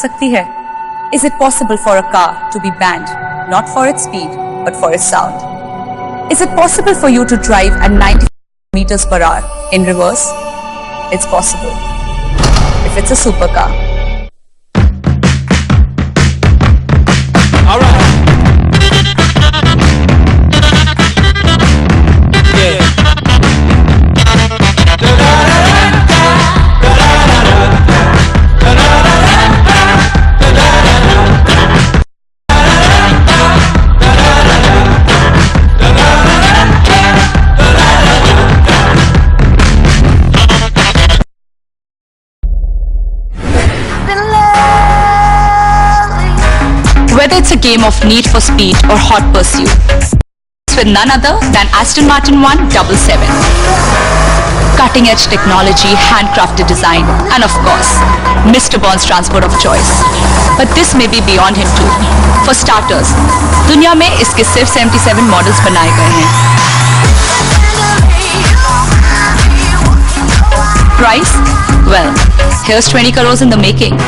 सकती है? Is it possible for a car to be banned not for its speed but for its sound? Is it possible for you to drive at 90 meters per hour in reverse? It's possible if it's a supercar. All right. Whether it's a game of need for speed or hot pursuit, it's with none other than Aston Martin 177. Cutting edge technology, handcrafted design, and of course, Mr. Bond's transport of choice. But this may be beyond him too. For starters, दुनिया में इसके सिर्फ 77 models बनाए गए हैं. Price? Well, here's 20 crores in the making.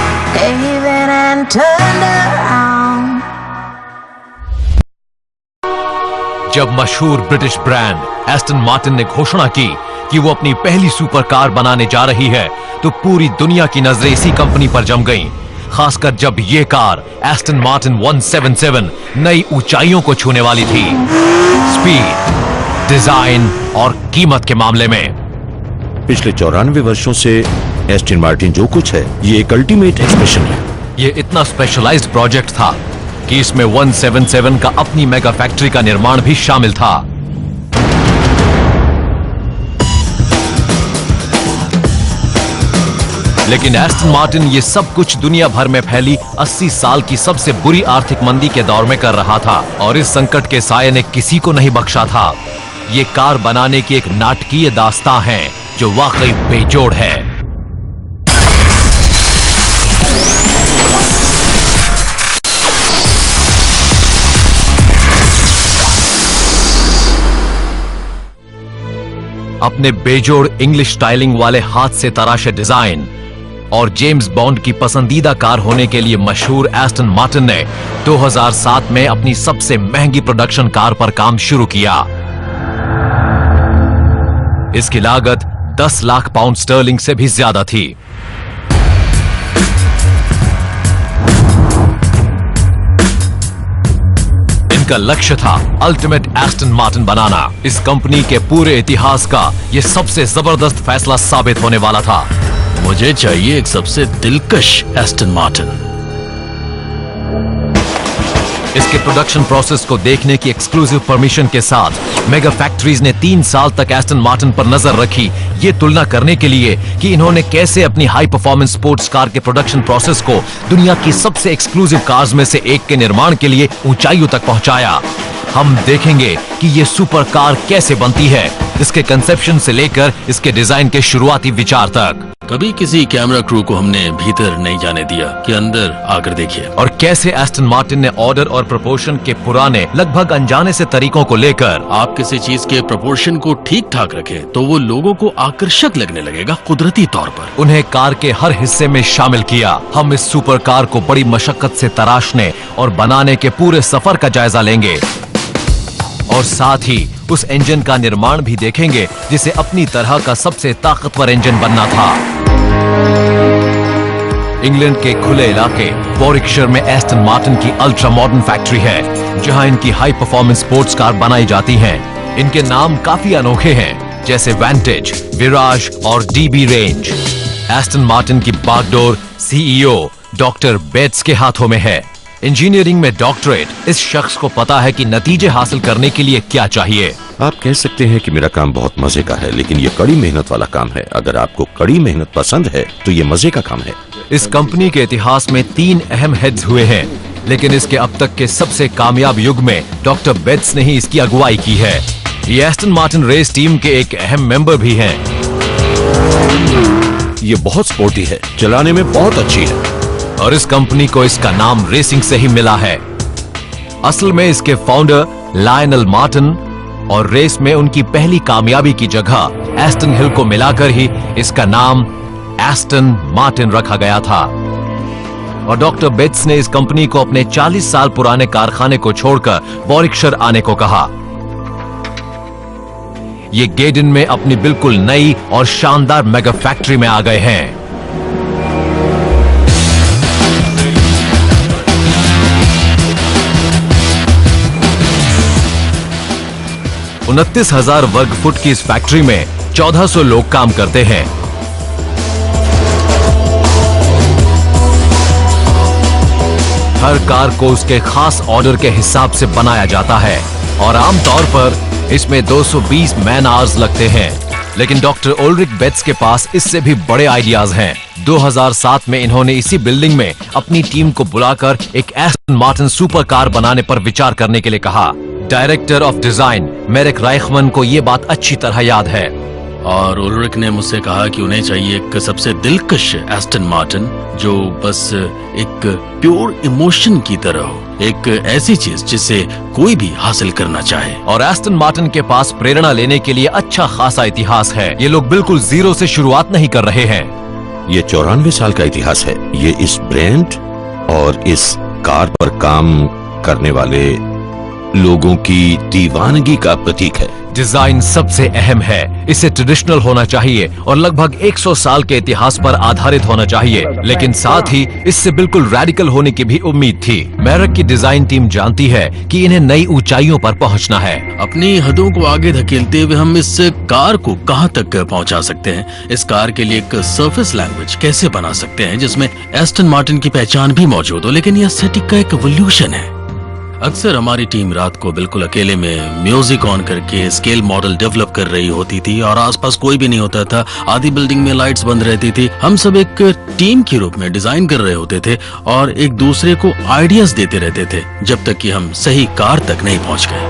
जब मशहूर British brand Aston Martin ने घोषणा की कि वो अपनी पहली सुपर कार बनाने जा रही है, तो पूरी दुनिया की नजरें इसी कंपनी पर जम गईं। खासकर जब ये कार एस्टन मार्टिन 177 नई ऊंचाइयों को छूने वाली थी, स्पीड, डिजाइन और कीमत के मामले में। पिछले 94 वर्षों से एस्टन मार्टिन जो कुछ है, ये एक अल्टीमेट एक्सप्रेशन है। ये इतना स्पेशलाइज्ड प्रोजेक्ट था कि इसमें 177 का अपनी मेगा फैक्ट्री का निर्माण भी शामिल था। लेकिन एस्टन मार्टिन ये सब कुछ दुनिया भर में फैली 80 साल की सबसे बुरी आर्थिक मंदी के दौर में कर रहा था, और इस संकट के साये ने किसी को नहीं बख्शा था। ये कार बनाने की एक नाटकीय दास्तां है जो वाकई बेजोड़ है। अपने बेजोड़ इंग्लिश स्टाइलिंग वाले हाथ से तराशे डिजाइन और जेम्स बॉन्ड की पसंदीदा कार होने के लिए मशहूर एस्टन मार्टिन ने 2007 में अपनी सबसे महंगी प्रोडक्शन कार पर काम शुरू किया। इसकी लागत 10 लाख पाउंड स्टर्लिंग से भी ज्यादा थी। इनका लक्ष्य था अल्टीमेट एस्टन मार्टिन बनाना। इस कंपनी के पूरे इतिहास का यह सबसे जबरदस्त फैसला साबित होने वाला था। मुझे चाहिए एक सबसे दिलकश एस्टन मार्टिन। इसके प्रोडक्शन प्रोसेस को देखने की एक्सक्लूसिव परमिशन के साथ मेगा फैक्ट्रीज ने 3 साल तक एस्टन मार्टिन पर नजर रखी, ये तुलना करने के लिए कि इन्होंने कैसे अपनी हाई परफॉर्मेंस स्पोर्ट्स कार के प्रोडक्शन प्रोसेस को दुनिया की सबसे एक्सक्लूसिव कार्स में से एक के निर्माण के लिए ऊंचाइयों तक पहुंचाया। हम देखेंगे कि ये सुपर कार कैसे बनती है, इसके कंसेप्शन से लेकर इसके डिजाइन के शुरुआती विचार तक। कभी किसी कैमरा क्रू को हमने भीतर नहीं जाने दिया कि अंदर आकर देखिए। और कैसे एस्टन मार्टिन ने ऑर्डर और प्रोपोर्शन के पुराने लगभग अनजाने से तरीकों को लेकर आप किसी चीज के प्रोपोर्शन को ठीक ठाक रखें तो वो लोगों को आकर्षक लगने लगेगा कुदरती तौर पर। उन्हें कार के हर हिस्से में शामिल किया। हम इस सुपर कार को बड़ी मशक्कत से तराशने और बनाने के पूरे सफर का जायजा लेंगे, और साथ ही उस इंजन का निर्माण भी देखेंगे जिसे अपनी तरह का सबसे ताकतवर इंजन बनना था। इंग्लैंड के खुले इलाके वॉरिकशायर में एस्टन मार्टिन की अल्ट्रा मॉडर्न फैक्ट्री है, जहां इनकी हाई परफॉर्मेंस स्पोर्ट्स कार बनाई जाती हैं। इनके नाम काफी अनोखे हैं, जैसे वैंटेज, विराज और डीबी रेंज। एस्टन मार्टिन की बागडोर सीईओ डॉक्टर बेट्स के हाथों में है। इंजीनियरिंग में डॉक्टरेट इस शख्स को पता है कि नतीजे हासिल करने के लिए क्या चाहिए। आप कह सकते हैं कि मेरा काम बहुत मजे का है, लेकिन ये कड़ी मेहनत वाला काम है। अगर आपको कड़ी मेहनत पसंद है तो ये मजे का काम है। इस कंपनी के इतिहास में 3 अहम हेड्स हुए हैं, लेकिन इसके अब तक के सबसे कामयाब युग में डॉक्टर बेट्स ने ही इसकी अगुवाई की है। ये एस्टन मार्टिन रेस टीम के एक अहम मेंबर भी हैं। ये बहुत स्पोर्टी है, चलाने में बहुत अच्छी है, और इस कंपनी को इसका नाम रेसिंग से ही मिला है। असल में इसके फाउंडर लायनल मार्टिन और रेस में उनकी पहली कामयाबी की जगह एस्टन हिल को मिलाकर ही इसका नाम एस्टन मार्टिन रखा गया था। और डॉक्टर बेट्स ने इस कंपनी को अपने 40 साल पुराने कारखाने को छोड़कर वॉरिकशर आने को कहा। ये गेडन में अपनी बिल्कुल नई और शानदार मेगा फैक्ट्री में आ गए हैं। $29,000 वर्ग फुट की इस फैक्ट्री में 1400 लोग काम करते हैं। हर कार को उसके खास ऑर्डर के हिसाब से बनाया जाता है और आमतौर पर इसमें 220 मैन आवर्स लगते हैं। लेकिन डॉक्टर ओल्रिक बेट्स के पास इससे भी बड़े आइडियाज हैं। 2007 में इन्होंने इसी बिल्डिंग में अपनी टीम को बुलाकर एक एस्टन मार्टिन सुपर कार बनाने पर विचार करने के लिए कहा। डायरेक्टर ऑफ डिजाइन मेरिक राइखमन को ये बात अच्छी तरह याद है और उल्रिक ने मुझसे कहा कि उन्हें चाहिए एक सबसे दिलकश एस्टन मार्टिन जो बस एक प्योर इमोशन की तरह हो, एक ऐसी चीज जिसे कोई भी हासिल करना चाहे। और एस्टन मार्टिन के पास प्रेरणा लेने के लिए अच्छा खासा इतिहास है। ये लोग बिल्कुल जीरो से शुरुआत नहीं कर रहे हैं। ये 94 साल का इतिहास है। ये इस ब्रांड और इस कार पर काम करने वाले लोगों की दीवानगी का प्रतीक है। डिजाइन सबसे अहम है। इसे ट्रेडिशनल होना चाहिए और लगभग 100 साल के इतिहास पर आधारित होना चाहिए, लेकिन साथ ही इससे बिल्कुल रैडिकल होने की भी उम्मीद थी। मेरिक की डिजाइन टीम जानती है कि इन्हें नई ऊंचाइयों पर पहुंचना है। अपनी हदों को आगे धकेलते हुए हम इस कार को कहां तक पहुंचा सकते हैं? इस कार के लिए एक सरफेस लैंग्वेज कैसे बना सकते हैं जिसमें एस्टन मार्टिन की पहचान भी मौजूद हो, लेकिन यह एस्थेटिक का एक एवोल्यूशन है। अक्सर हमारी टीम रात को बिल्कुल अकेले में म्यूजिक ऑन करके स्केल मॉडल डेवलप कर रही होती थी और आसपास कोई भी नहीं होता था। आधी बिल्डिंग में लाइट्स बंद रहती थी। हम सब एक टीम के रूप में डिजाइन कर रहे होते थे और एक दूसरे को आइडियाज देते रहते थे जब तक कि हम सही कार तक नहीं पहुंच गए।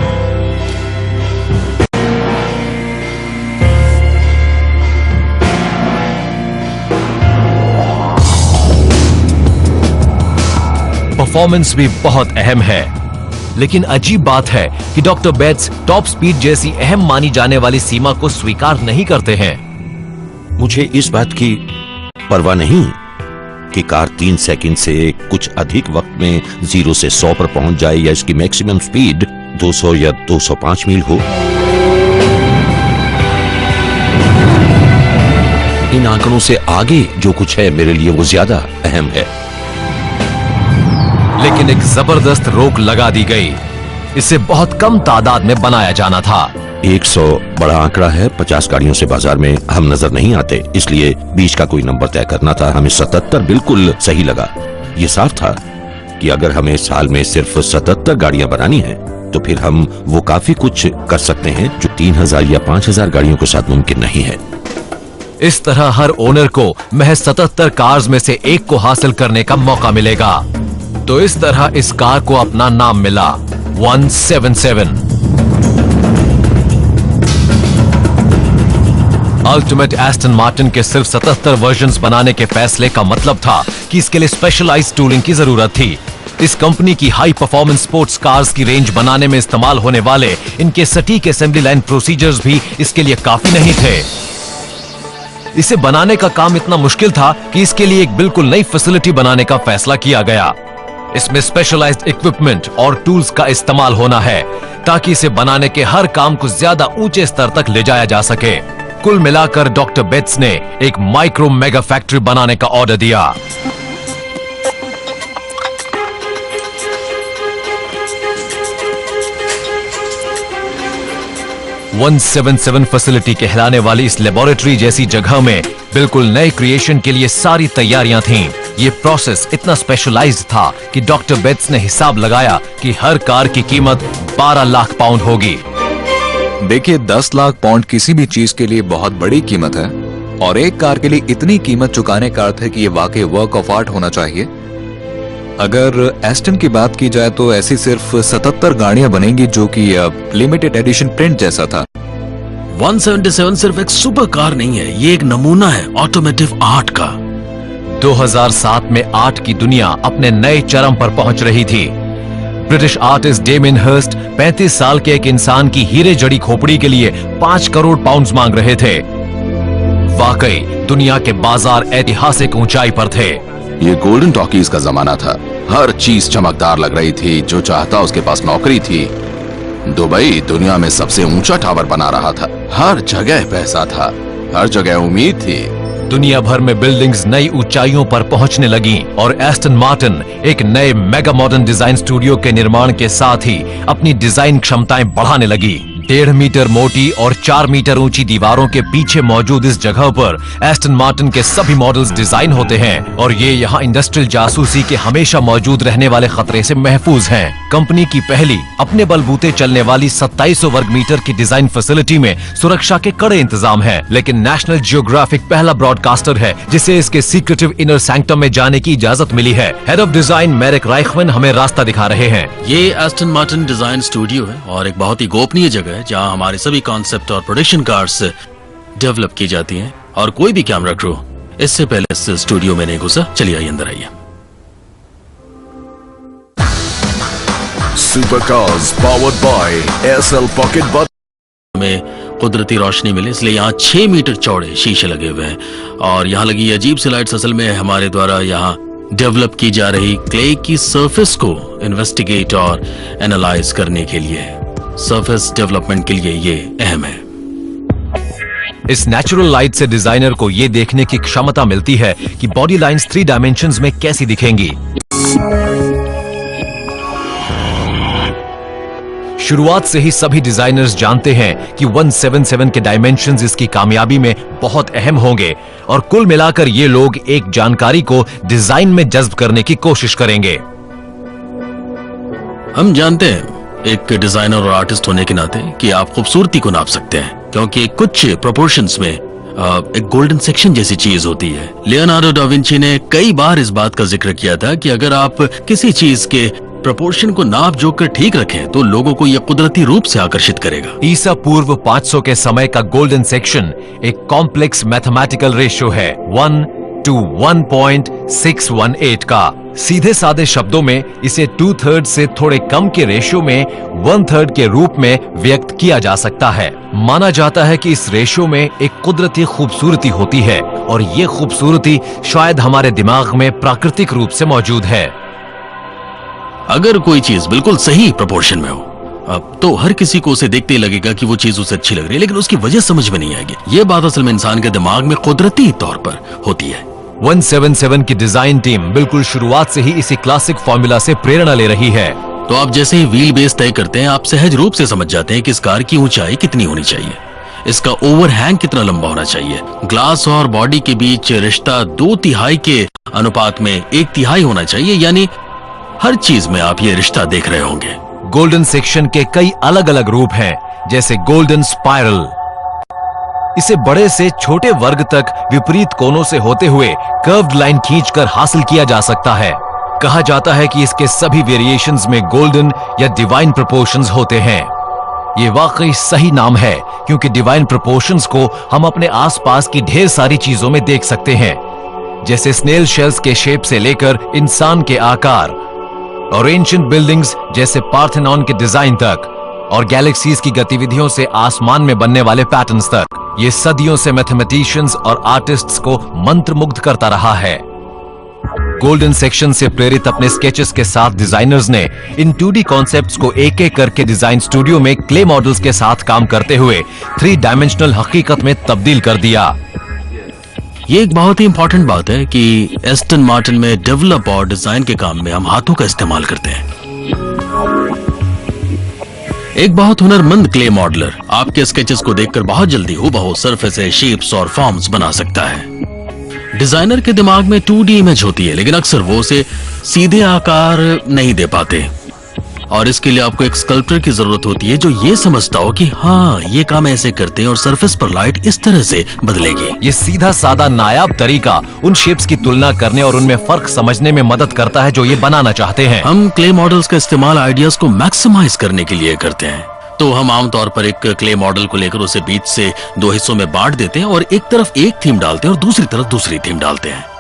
परफॉर्मेंस भी बहुत अहम है, लेकिन अजीब बात है कि डॉक्टर बेट्स टॉप स्पीड जैसी अहम मानी जाने वाली सीमा को स्वीकार नहीं करते हैं। मुझे इस बात की परवाह नहीं कि कार 3 सेकंड से कुछ अधिक वक्त में 0 से 100 पर पहुंच जाए या इसकी मैक्सिमम स्पीड 200 या 205 मील हो। इन आंकड़ों से आगे जो कुछ है मेरे लिए वो ज्यादा अहम है। लेकिन एक जबरदस्त रोक लगा दी गई। इसे बहुत कम तादाद में बनाया जाना था। 100 बड़ा आंकड़ा है। 50 गाड़ियों से बाजार में हम नजर नहीं आते, इसलिए बीच का कोई नंबर तय करना था। हमें 77 बिल्कुल सही लगा। ये साफ था कि अगर हमें साल में सिर्फ 77 गाड़ियां बनानी है तो फिर हम वो काफी कुछ कर सकते हैं जो 3000 या 5000 गाड़ियों के साथ मुमकिन नहीं है। इस तरह हर ओनर को महज 77 कार्स में से एक को हासिल करने का मौका मिलेगा। तो इस तरह इस कार को अपना नाम मिला 177। अल्टीमेट एस्टन मार्टिन के सिर्फ 77 वर्जन्स बनाने के फैसले का मतलब था कि इसके लिए स्पेशलाइज्ड टूलिंग की जरूरत थी। इस कंपनी की हाई परफॉर्मेंस स्पोर्ट्स कार्स की रेंज बनाने में इस्तेमाल होने वाले इनके सटीक असेंबली लाइन प्रोसीजर्स भी इसके लिए काफी नहीं थे। इसे बनाने का काम इतना मुश्किल था कि इसके लिए एक बिल्कुल नई फैसिलिटी बनाने का फैसला किया गया। इसमें स्पेशलाइज्ड इक्विपमेंट और टूल्स का इस्तेमाल होना है ताकि इसे बनाने के हर काम को ज्यादा ऊंचे स्तर तक ले जाया जा सके। कुल मिलाकर डॉक्टर बेट्स ने एक माइक्रो मेगा फैक्ट्री बनाने का ऑर्डर दिया। "177 फैसिलिटी कहलाने वाली इस लेबोरेटरी जैसी जगह में बिल्कुल नए क्रिएशन के लिए सारी तैयारियां थीं। ये प्रोसेस इतना स्पेशलाइज्ड था कि डॉक्टर बेट्स ने हिसाब लगाया कि हर कार की कीमत 12 लाख पाउंड होगी। देखिए, 10 लाख पाउंड किसी भी चीज के लिए बहुत बड़ी कीमत है और एक कार के लिए इतनी कीमत चुकाने का अर्थ है कि ये वाकई वर्क ऑफ आर्ट होना चाहिए। अगर एस्टन की बात की जाए तो ऐसी सिर्फ 77 गाड़ियां बनेंगी जो कि लिमिटेड एडिशन प्रिंट जैसा था। 177 सिर्फ एक सुपर कार नहीं है, ये एक नमूना है ऑटोमेटिव आर्ट का। 2007 में आर्ट की दुनिया अपने नए चरम पर पहुंच रही थी। ब्रिटिश आर्टिस्ट डेमियन हर्स्ट 35 साल के एक इंसान की हीरे जड़ी खोपड़ी के लिए 5 करोड़ पाउंड्स मांग रहे थे। वाकई दुनिया के बाजार ऐतिहासिक ऊंचाई पर थे। ये गोल्डन टॉकीज का जमाना था। हर चीज चमकदार लग रही थी, जो चाहता उसके पास नौकरी थी। दुबई दुनिया में सबसे ऊंचा टावर बना रहा था। हर जगह पैसा था, हर जगह उम्मीद थी। दुनिया भर में बिल्डिंग्स नई ऊंचाइयों पर पहुंचने लगी और एस्टन मार्टिन एक नए मेगा मॉडर्न डिजाइन स्टूडियो के निर्माण के साथ ही अपनी डिजाइन क्षमताएं बढ़ाने लगी। 1.5 मीटर मोटी और 4 मीटर ऊंची दीवारों के पीछे मौजूद इस जगह पर एस्टन मार्टिन के सभी मॉडल्स डिजाइन होते हैं और ये यहाँ इंडस्ट्रियल जासूसी के हमेशा मौजूद रहने वाले खतरे से महफूज हैं। कंपनी की पहली अपने बलबूते चलने वाली 2700 वर्ग मीटर की डिजाइन फैसिलिटी में सुरक्षा के कड़े इंतजाम हैं, लेकिन नेशनल जियोग्राफिक पहला ब्रॉडकास्टर है जिसे इसके सीक्रेटिव इनर सैंक्टम में जाने की इजाजत मिली है। हेड ऑफ डिजाइन मेरिक राइखमैन हमें रास्ता दिखा रहे हैं। ये एस्टन मार्टिन डिजाइन स्टूडियो है और एक बहुत ही गोपनीय जगह है जहां हमारे सभी कॉन्सेप्ट और प्रोडक्शन कार्ड्स डेवलप की जाती हैं और कोई भी कैमरा क्रू इससे पहले इस स्टूडियो में नहीं घुसा। चलिए आइए अंदर आइए। Supercars powered by SL Pocket Button में कुदरती रोशनी मिले इसलिए यहाँ 6 मीटर चौड़े शीशे लगे हुए हैं और यहाँ लगी ये अजीब सी लाइट्स असल में हमारे द्वारा यहाँ डेवलप की जा रही क्ले की सरफेस को इन्वेस्टिगेट और एनालाइज करने के लिए, सरफेस डेवलपमेंट के लिए ये अहम है। इस नेचुरल लाइट से डिजाइनर को ये देखने की क्षमता मिलती है कि बॉडी लाइंस 3 डायमेंशंस में कैसी दिखेंगी। शुरुआत से ही सभी डिजाइनर्स जानते हैं कि 177 के डायमेंशंस इसकी कामयाबी में बहुत अहम होंगे और कुल मिलाकर ये लोग एक जानकारी को डिजाइन में जज्ब करने की कोशिश करेंगे। हम जानते हैं एक डिजाइनर और आर्टिस्ट होने के नाते कि आप खूबसूरती को नाप सकते हैं क्योंकि कुछ प्रोपोर्शंस में एक गोल्डन सेक्शन जैसी चीज होती है। लियोनार्डो डा विंची ने कई बार इस बात का जिक्र किया था कि अगर आप किसी चीज के प्रोपोर्शन को नाप जोख कर ठीक रखें तो लोगों को यह कुदरती रूप से आकर्षित करेगा। ईसा पूर्व 500 के समय का गोल्डन सेक्शन एक कॉम्प्लेक्स मैथमेटिकल रेशियो है 1 to 1.618 का। सीधे साधे शब्दों में इसे 2/3 से थोड़े कम के रेशियो में 1/3 के रूप में व्यक्त किया जा सकता है। माना जाता है कि इस रेशियो में एक कुदरती खूबसूरती होती है और ये खूबसूरती शायद हमारे दिमाग में प्राकृतिक रूप से मौजूद है। अगर कोई चीज बिल्कुल सही प्रोपोर्शन में हो अब तो हर किसी को उसे देखते ही लगेगा कि वो चीज उसे अच्छी लग रही है, लेकिन उसकी वजह समझ में नहीं आएगी। ये बात असल में इंसान के दिमाग में कुदरती तौर पर होती है। 177 की डिजाइन टीम बिल्कुल शुरुआत से ही इसी क्लासिक फॉर्मूला से प्रेरणा ले रही है। तो आप जैसे ही व्हील बेस तय करते हैं आप सहज रूप से समझ जाते हैं कि इस कार की ऊंचाई कितनी होनी चाहिए, इसका ओवरहैंग कितना लंबा होना चाहिए, ग्लास और बॉडी के बीच रिश्ता 2/3 के अनुपात में 1/3 होना चाहिए, यानी हर चीज में आप ये रिश्ता देख रहे होंगे। गोल्डन सेक्शन के कई अलग अलग रूप हैं, जैसे गोल्डन स्पाइरल। इसे बड़े से छोटे वर्ग तक विपरीत कोनों से होते हुए कर्व्ड लाइन खींचकर हासिल किया जा सकता है। कहा जाता है कि इसके सभी वेरिएशंस में गोल्डन या डिवाइन प्रोपोर्शंस होते हैं। ये वाकई सही नाम है क्योंकि डिवाइन प्रोपोर्शंस को हम अपने आसपास की ढेर सारी चीजों में देख सकते हैं, जैसे स्नेल शेल्स के शेप से लेकर इंसान के आकार और एंशिएंट बिल्डिंग्स जैसे पार्थेनॉन के डिजाइन तक और गैलेक्सीज की गतिविधियों से आसमान में बनने वाले पैटर्न्स तक। ये सदियों से मैथमेटिशियंस और आर्टिस्ट्स को मंत्रमुग्ध करता रहा है। गोल्डन सेक्शन से प्रेरित अपने स्केचेस के साथ डिजाइनर्स ने इन 2D कॉन्सेप्ट्स को एक एक करके डिजाइन स्टूडियो में क्ले मॉडल्स के साथ काम करते हुए 3 डायमेंशनल हकीकत में तब्दील कर दिया। ये एक बहुत ही इंपॉर्टेंट बात है कि एस्टन मार्टिन में डेवलप और डिजाइन के काम में हम हाथों का इस्तेमाल करते हैं। एक बहुत हुनरमंद क्ले मॉडलर आपके स्केचेस को देखकर बहुत जल्दी हूबहू सरफेसेस, शेप्स और फॉर्म्स बना सकता है। डिजाइनर के दिमाग में 2D इमेज होती है, लेकिन अक्सर वो उसे सीधे आकार नहीं दे पाते और इसके लिए आपको एक स्कल्प्टर की जरूरत होती है जो ये समझता हो कि हाँ ये काम ऐसे करते हैं और सरफेस पर लाइट इस तरह से बदलेगी। ये सीधा साधा नायाब तरीका उन शेप्स की तुलना करने और उनमें फर्क समझने में मदद करता है जो ये बनाना चाहते हैं। हम क्ले मॉडल्स का इस्तेमाल आइडियाज को मैक्सिमाइज करने के लिए करते हैं। तो हम आमतौर पर एक क्ले मॉडल को लेकर उसे बीच से 2 हिस्सों में बांट देते हैं और एक तरफ एक थीम डालते हैं और दूसरी तरफ दूसरी थीम डालते हैं।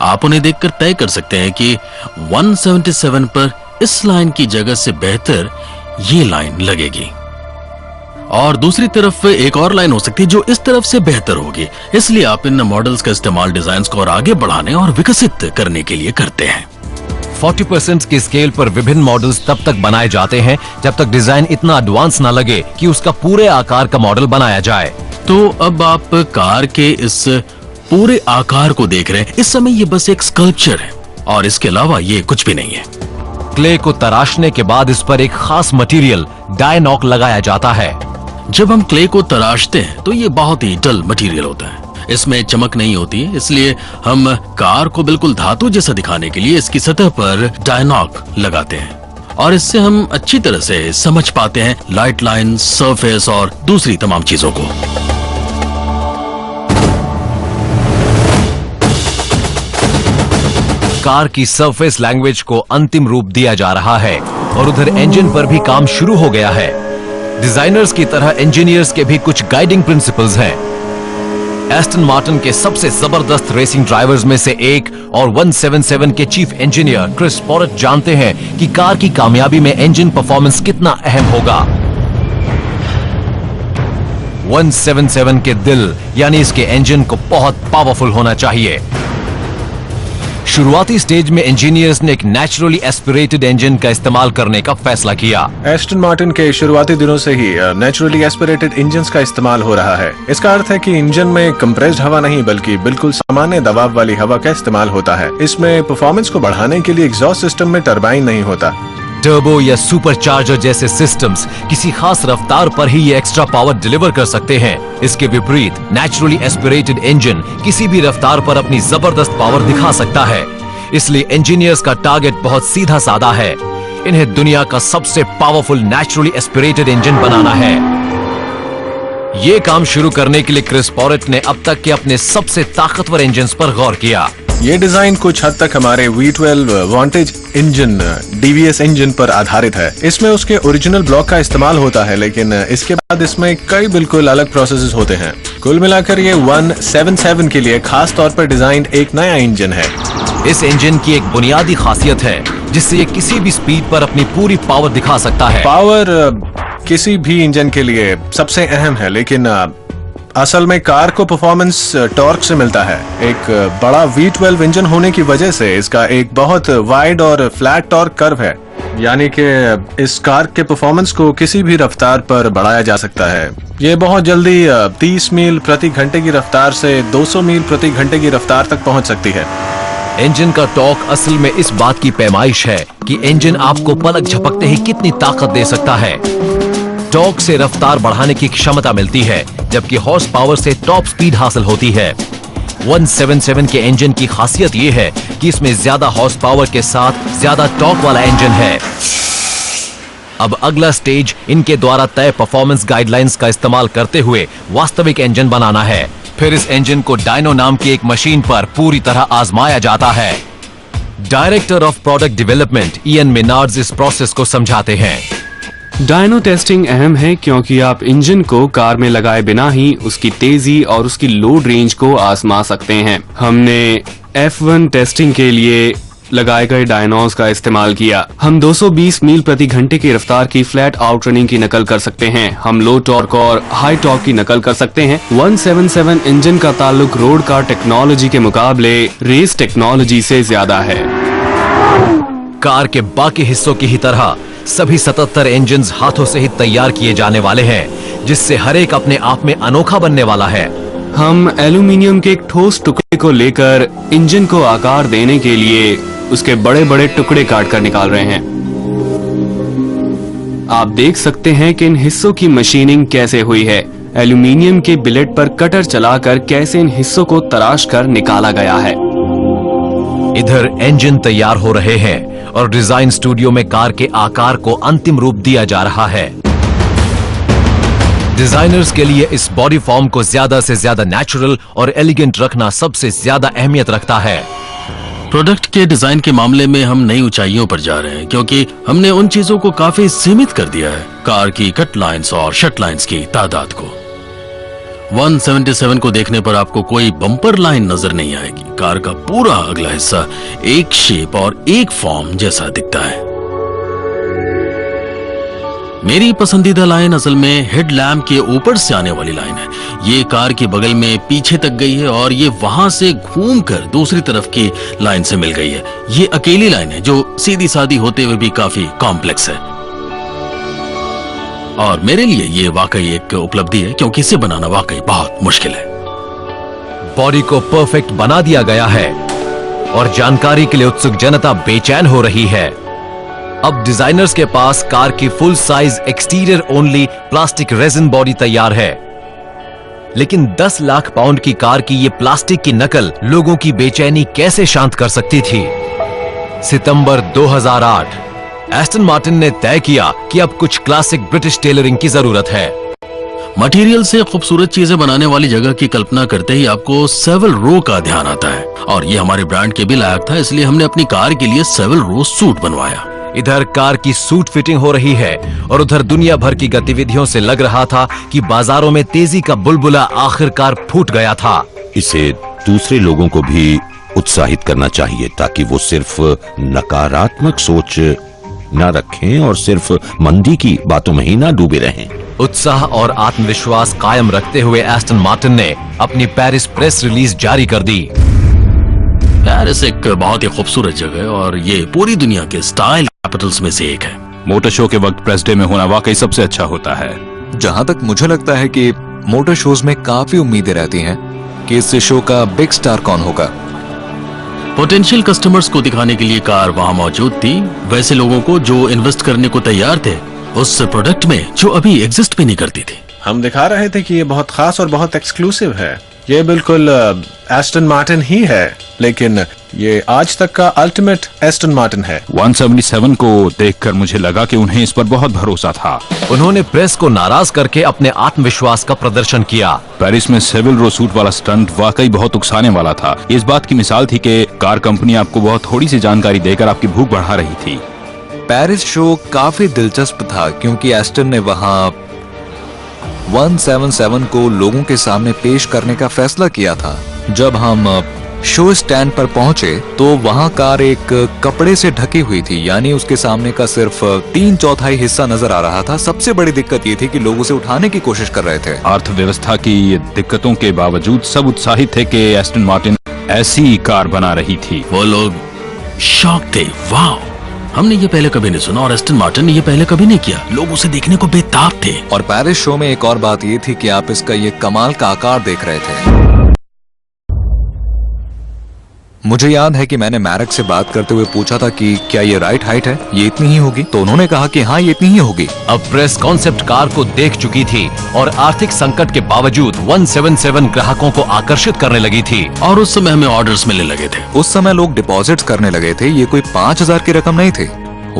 आप उन्हें देखकर तय कर सकते हैं कि 177 पर इस लाइन की जगह से बेहतर ये लाइन लगेगी। और दूसरी तरफ एक और लाइन हो सकती है जो इस तरफ से बेहतर होगी। इसलिए आप इन मॉडल्स का इस्तेमाल डिजाइन को और आगे बढ़ाने और विकसित करने के लिए करते हैं। 40% की स्केल पर विभिन्न मॉडल्स तब तक बनाए जाते हैं जब तक डिजाइन इतना एडवांस ना लगे कि उसका पूरे आकार का मॉडल बनाया जाए। तो अब आप कार के इस पूरे आकार को देख रहे हैं। इस समय ये बस एक स्कल्पचर है और इसके अलावा ये कुछ भी नहीं है। क्ले को तराशने के बाद इस पर एक खास मटेरियल डायनॉक लगाया जाता है। जब हम क्ले को तराशते हैं तो ये बहुत ही डल मटेरियल होता है, इसमें चमक नहीं होती, इसलिए हम कार को बिल्कुल धातु जैसा दिखाने के लिए इसकी सतह पर डायनॉक लगाते हैं और इससे हम अच्छी तरह से समझ पाते हैं लाइट लाइन, सरफेस और दूसरी तमाम चीजों को। कार की सरफेस लैंग्वेज को अंतिम रूप दिया जा रहा है और उधर इंजन पर भी काम शुरू हो गया है। डिजाइनर्स की तरह इंजीनियर्स के भी कुछ गाइडिंग प्रिंसिपल्स हैं। एस्टन मार्टिन के सबसे जबरदस्त रेसिंग ड्राइवर्स में से एक और 177 के चीफ इंजीनियर क्रिस पॉरेट जानते हैं कि कार की कामयाबी में इंजन परफॉर्मेंस कितना अहम होगा। 177 के दिल यानी इसके इंजन को बहुत पावरफुल होना चाहिए। शुरुआती स्टेज में इंजीनियर्स ने एक नेचुरली एस्पिरेटेड इंजन का इस्तेमाल करने का फैसला किया। एस्टन मार्टिन के शुरुआती दिनों से ही नेचुरली एस्पिरेटेड इंजन्स का इस्तेमाल हो रहा है। इसका अर्थ है कि इंजन में कंप्रेस्ड हवा नहीं बल्कि बिल्कुल सामान्य दबाव वाली हवा का इस्तेमाल होता है। इसमें परफॉर्मेंस को बढ़ाने के लिए एग्जॉस्ट सिस्टम में टरबाइन नहीं होता। टर्बो या सुपरचार्जर जैसे सिस्टम्स किसी खास रफ्तार पर ही ये एक्स्ट्रा पावर डिलीवर कर सकते हैं। इसके विपरीत नेचुरली एस्पिरेटेड इंजन किसी भी रफ्तार पर अपनी जबरदस्त पावर दिखा सकता है। इसलिए इंजीनियर्स का टारगेट बहुत सीधा साधा है, इन्हें दुनिया का सबसे पावरफुल नेचुरली एस्पिरेटेड इंजन बनाना है। ये काम शुरू करने के लिए क्रिस पॉरेट ने अब तक के अपने सबसे ताकतवर इंजन्स पर गौर किया। ये डिजाइन कुछ हद तक हमारे V12 vantage engine DVS engine पर आधारित है। इसमें उसके ओरिजिनल ब्लॉक का इस्तेमाल होता है, लेकिन इसके बाद इसमें कई बिल्कुल अलग प्रोसेसेस होते हैं। कुल मिलाकर ये 177 के लिए खास तौर पर डिजाइन एक नया इंजन है। इस इंजन की एक बुनियादी खासियत है जिससे ये किसी भी स्पीड पर अपनी पूरी पावर दिखा सकता है। पावर किसी भी इंजन के लिए सबसे अहम है, लेकिन असल में कार को परफॉर्मेंस टॉर्क से मिलता है। एक बड़ा V12 इंजन होने की वजह से इसका एक बहुत वाइड और फ्लैट टॉर्क कर्व है, यानी कि इस कार के परफॉर्मेंस को किसी भी रफ्तार पर बढ़ाया जा सकता है। ये बहुत जल्दी 30 मील प्रति घंटे की रफ्तार से 200 मील प्रति घंटे की रफ्तार तक पहुंच सकती है। इंजन का टॉर्क असल में इस बात की पैमाइश है कि इंजन आपको पलक झपकते ही कितनी ताकत दे सकता है। टॉर्क से रफ्तार बढ़ाने की क्षमता मिलती है, जबकि हॉर्स पावर से टॉप स्पीड हासिल होती है। 177 के इंजन की खासियत यह है कि इसमें ज्यादा हॉर्स पावर के साथ ज्यादा टॉर्क वाला इंजन है। अब अगला स्टेज इनके द्वारा तय परफॉर्मेंस गाइडलाइंस का इस्तेमाल करते हुए वास्तविक इंजन बनाना है। फिर इस इंजन को डायनो नाम की एक मशीन पर पूरी तरह आजमाया जाता है। Director of product development Ian Maynards इस प्रोसेस को समझाते हैं। डायनो टेस्टिंग अहम है क्योंकि आप इंजन को कार में लगाए बिना ही उसकी तेजी और उसकी लोड रेंज को आजमा सकते हैं। हमने F1 टेस्टिंग के लिए लगाए गए डायनोस का इस्तेमाल किया। हम 220 मील प्रति घंटे की रफ्तार की फ्लैट आउट रनिंग की नकल कर सकते हैं। हम लो टॉर्क और हाई टॉर्क की नकल कर सकते हैं। 177 इंजन का ताल्लुक रोड कार टेक्नोलॉजी के मुकाबले रेस टेक्नोलॉजी से ज्यादा है। कार के बाकी हिस्सों की ही तरह सभी 77 इंजन्स हाथों से ही तैयार किए जाने वाले हैं, जिससे हर एक अपने आप में अनोखा बनने वाला है। हम एल्यूमिनियम के एक ठोस टुकड़े को लेकर इंजन को आकार देने के लिए उसके बड़े बड़े टुकड़े काट कर निकाल रहे हैं। आप देख सकते हैं कि इन हिस्सों की मशीनिंग कैसे हुई है। एल्यूमिनियम के बिलेट पर कटर चलाकर कैसे इन हिस्सों को तराश कर निकाला गया है। इधर इंजन तैयार हो रहे हैं और डिजाइन स्टूडियो में कार के आकार को अंतिम रूप दिया जा रहा है। डिजाइनर्स के लिए इस बॉडी फॉर्म को ज्यादा से ज्यादा नेचुरल और एलिगेंट रखना सबसे ज्यादा अहमियत रखता है। प्रोडक्ट के डिजाइन के मामले में हम नई ऊंचाइयों पर जा रहे हैं, क्योंकि हमने उन चीजों को काफी सीमित कर दिया है, कार की कट लाइंस और शट लाइंस की तादाद को। 177 को देखने पर आपको कोई बम्पर लाइन नजर नहीं आएगी। कार का पूरा अगला हिस्सा एक शेप और एक फॉर्म जैसा दिखता है। मेरी पसंदीदा लाइन असल में हेडलैम्प के ऊपर से आने वाली लाइन है। ये कार के बगल में पीछे तक गई है और ये वहां से घूमकर दूसरी तरफ की लाइन से मिल गई है। ये अकेली लाइन है जो सीधी सादी होते हुए भी काफी कॉम्प्लेक्स है और मेरे लिए ये वाकई एक उपलब्धि है क्योंकि इसे बनाना वाकई बहुत मुश्किल है। बॉडी को परफेक्ट बना दिया गया है और जानकारी के लिए उत्सुक जनता बेचैन हो रही है। अब डिजाइनर्स के पास कार की full size exterior only plastic resin body तैयार है, लेकिन 10 लाख पाउंड की कार की ये प्लास्टिक की नकल लोगों की बेचैनी कैसे शांत कर सकती थी? सितंबर 2008 एस्टन मार्टिन ने तय किया कि अब कुछ क्लासिक ब्रिटिश टेलरिंग की जरूरत है। मटेरियल से खूबसूरत चीजें बनाने वाली जगह की कल्पना करते ही आपको सेवल रो का ध्यान आता है और ये हमारे ब्रांड के भी लायक था, इसलिए हमने अपनी कार के लिए सेवल रो सूट बनवाया। इधर कार की सूट फिटिंग हो रही है और उधर दुनिया भर की गतिविधियों से लग रहा था कि बाजारों में तेजी का बुलबुला आखिरकार फूट गया था। इसे दूसरे लोगों को भी उत्साहित करना चाहिए ताकि वो सिर्फ नकारात्मक सोच न रखें और सिर्फ मंदी की बातों में ही ना डूबे रहें। उत्साह और आत्मविश्वास कायम रखते हुए एस्टन मार्टिन ने अपनी पेरिस प्रेस रिलीज जारी कर दी। पेरिस एक बहुत ही खूबसूरत जगह है और ये पूरी दुनिया के स्टाइल कैपिटल्स में से एक है। मोटर शो के वक्त प्रेस डे में होना वाकई सबसे अच्छा होता है। जहां तक मुझे लगता है कि मोटर शोज में काफी उम्मीदें रहती हैं कि इस शो का बिग स्टार कौन होगा। पोटेंशियल कस्टमर्स को दिखाने के लिए कार वहां मौजूद थी, वैसे लोगों को जो इन्वेस्ट करने को तैयार थे उस प्रोडक्ट में जो अभी एग्जिस्ट भी नहीं करती थी। हम दिखा रहे थे कि ये बहुत खास और बहुत एक्सक्लूसिव है। ये बिल्कुल एस्टन मार्टिन ही है, लेकिन ये आज तक का अल्टीमेट एस्टन मार्टिन है। 177 को देखकर मुझे लगा कि उन्हें इस पर बहुत भरोसा था। उन्होंने प्रेस को नाराज करके अपने आत्मविश्वास का प्रदर्शन किया। पेरिस में सेविल रो सूट वाला स्टंट वाकई बहुत उकसाने वाला था। इस बात की मिसाल थी कि कार कंपनी आपको बहुत थोड़ी सी जानकारी देकर आपकी भूख बढ़ा रही थी। पेरिस शो काफी दिलचस्प था क्योंकि एस्टन ने वहां 177 को लोगों के सामने पेश करने का फैसला किया था। जब हम शो स्टैंड पर पहुंचे तो वहां कार एक कपड़े से ढकी हुई थी, यानी उसके सामने का सिर्फ 3/4 हिस्सा नजर आ रहा था। सबसे बड़ी दिक्कत ये थी कि लोग उसे उठाने की कोशिश कर रहे थे। अर्थव्यवस्था की दिक्कतों के बावजूद सब उत्साहित थे कि एस्टन मार्टिन ऐसी कार बना रही थी। वो लोग शॉक थे। वाह, हमने ये पहले कभी नहीं सुना और एस्टन मार्टिन ने ये पहले कभी नहीं किया। लोग उसे देखने को बेताब थे। और पेरिस शो में एक और बात ये थी कि आप इसका ये कमाल का आकार देख रहे थे। मुझे याद है कि मैंने मैरक से बात करते हुए पूछा था कि क्या ये राइट हाइट है, ये इतनी ही होगी? तो उन्होंने कहा कि हाँ, ये इतनी ही होगी। अब प्रेस कॉन्सेप्ट कार को देख चुकी थी और आर्थिक संकट के बावजूद 177 ग्राहकों को आकर्षित करने लगी थी। और उस समय हमें ऑर्डर्स मिलने लगे थे। उस समय लोग डिपॉजिट्स करने लगे थे। ये कोई 5,000 की रकम नहीं थी।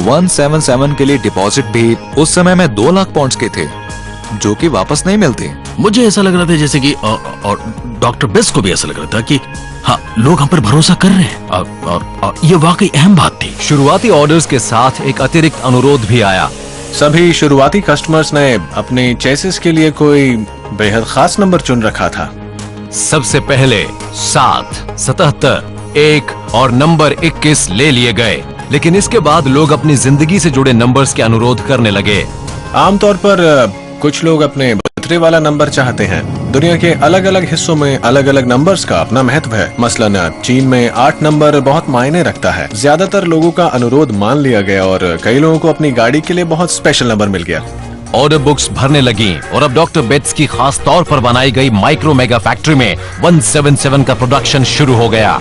177 के लिए डिपॉजिट भी उस समय में 2 लाख पाउंड्स के थे, जो कि वापस नहीं मिलते। मुझे ऐसा लग रहा था जैसे कि और डॉक्टर बेस्ट को भी ऐसा लग रहा था कि हाँ, लोग हम पर भरोसा कर रहे हैं और ये वाकई अहम बात थी। शुरुआती ऑर्डर्स के साथ एक अतिरिक्त अनुरोध भी आया। सभी शुरुआती कस्टमर्स ने अपने चेसिस के लिए कोई बेहद खास नंबर चुन रखा था। सबसे पहले 7, 77, 1 और नंबर 21 ले लिए गए, लेकिन इसके बाद लोग अपनी जिंदगी से जुड़े नंबर्स के अनुरोध करने लगे। आमतौर पर कुछ लोग अपने बर्थडे वाला नंबर चाहते हैं। दुनिया के अलग अलग हिस्सों में अलग अलग नंबर्स का अपना महत्व है। मसलन चीन में 8 नंबर बहुत मायने रखता है। ज्यादातर लोगों का अनुरोध मान लिया गया और कई लोगों को अपनी गाड़ी के लिए बहुत स्पेशल नंबर मिल गया। ऑर्डर बुक्स भरने लगी और अब डॉक्टर बेट्स की खास तौर पर बनाई गई माइक्रो मेगा फैक्ट्री में 177 का प्रोडक्शन शुरू हो गया।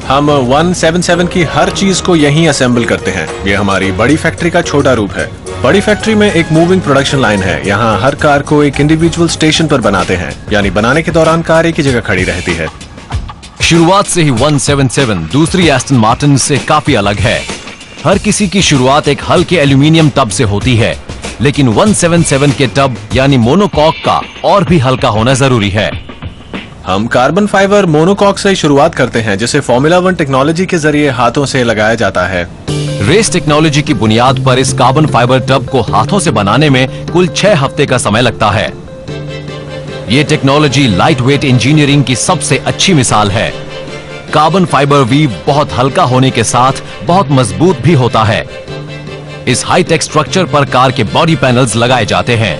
हम 177 की हर चीज को यहीं असेंबल करते हैं। ये हमारी बड़ी फैक्ट्री का छोटा रूप है। बड़ी फैक्ट्री में एक मूविंग प्रोडक्शन लाइन है। यहाँ हर कार को एक इंडिविजुअल स्टेशन पर बनाते हैं, यानी बनाने के दौरान कार एक ही जगह खड़ी रहती है। शुरुआत से ही 177 दूसरी एस्टन मार्टिन से काफी अलग है। हर किसी की शुरुआत एक हल्के एल्यूमिनियम टब से होती है, लेकिन 177 के टब यानी मोनोकॉक का और भी हल्का होना जरूरी है। हम कार्बन फाइबर मोनोकॉक से शुरुआत करते हैं, जिसे फॉर्मूला 1 टेक्नोलॉजी के जरिए हाथों से लगाया जाता है। रेस टेक्नोलॉजी की बुनियाद पर इस कार्बन फाइबर टब को हाथों से बनाने में कुल 6 हफ्ते का समय लगता है। ये टेक्नोलॉजी लाइट वेट इंजीनियरिंग की सबसे अच्छी मिसाल है। कार्बन फाइबर वीव बहुत हल्का होने के साथ बहुत मजबूत भी होता है। इस हाईटेक स्ट्रक्चर पर कार के बॉडी पैनल्स लगाए जाते हैं।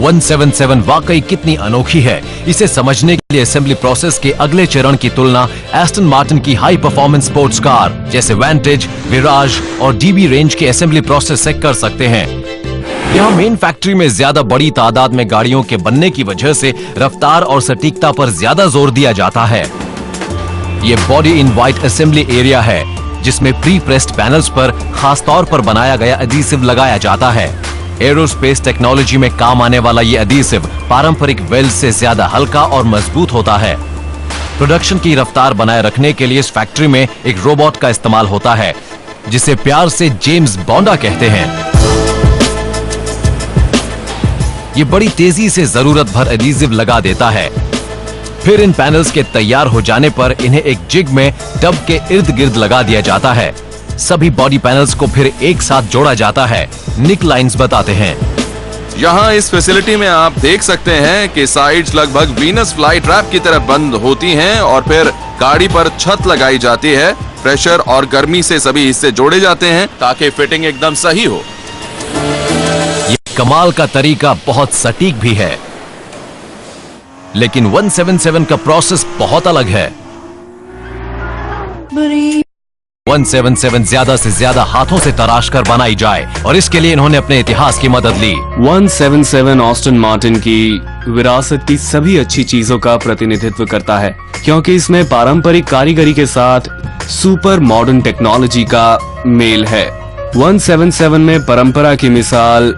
177 वाकई कितनी अनोखी है, इसे समझने के लिए असेंबली प्रोसेस के अगले चरण की तुलना एस्टन मार्टिन की हाई परफॉर्मेंस स्पोर्ट्स कार जैसे वैंटेज, विराज और डीबी रेंज के असेंबली प्रोसेस से कर सकते हैं। यहाँ मेन फैक्ट्री में ज्यादा बड़ी तादाद में गाड़ियों के बनने की वजह से रफ्तार और सटीकता पर ज्यादा जोर दिया जाता है। ये body in white assembly area है जिसमें प्री प्रेस्ड पैनल्स पर खास तौर पर बनाया गया एडहेसिव लगाया जाता है। एरोस्पेस टेक्नोलॉजी में काम आने वाला ये एडहेसिव पारंपरिक वेल्ड से ज्यादा हल्का और मजबूत होता है। प्रोडक्शन की रफ्तार बनाए रखने के लिए इस फैक्ट्री में एक रोबोट का इस्तेमाल होता है जिसे प्यार से जेम्स बॉन्डा कहते हैं। ये बड़ी तेजी से जरूरत भर एडहेसिव लगा देता है। फिर इन पैनल्स के तैयार हो जाने पर इन्हें एक जिग में टब के इर्द गिर्द लगा दिया जाता है। सभी बॉडी पैनल्स को फिर एक साथ जोड़ा जाता है। निक लाइंस बताते हैं। यहाँ इस फैसिलिटी में आप देख सकते हैं कि साइड्स लगभग वीनस फ्लाई ट्रैप की तरह बंद होती हैं और फिर गाड़ी पर छत लगाई जाती है। प्रेशर और गर्मी से सभी हिस्से जोड़े जाते हैं ताकि फिटिंग एकदम सही हो। ये कमाल का तरीका बहुत सटीक भी है, लेकिन 177 का प्रोसेस बहुत अलग है। 177 ज्यादा से ज्यादा हाथों से तराश कर बनाई जाए और इसके लिए इन्होंने अपने इतिहास की मदद ली। 177 ऑस्टन मार्टिन की विरासत की सभी अच्छी चीजों का प्रतिनिधित्व करता है क्योंकि इसमें पारंपरिक कारीगरी के साथ सुपर मॉडर्न टेक्नोलॉजी का मेल है। 177 में परंपरा की मिसाल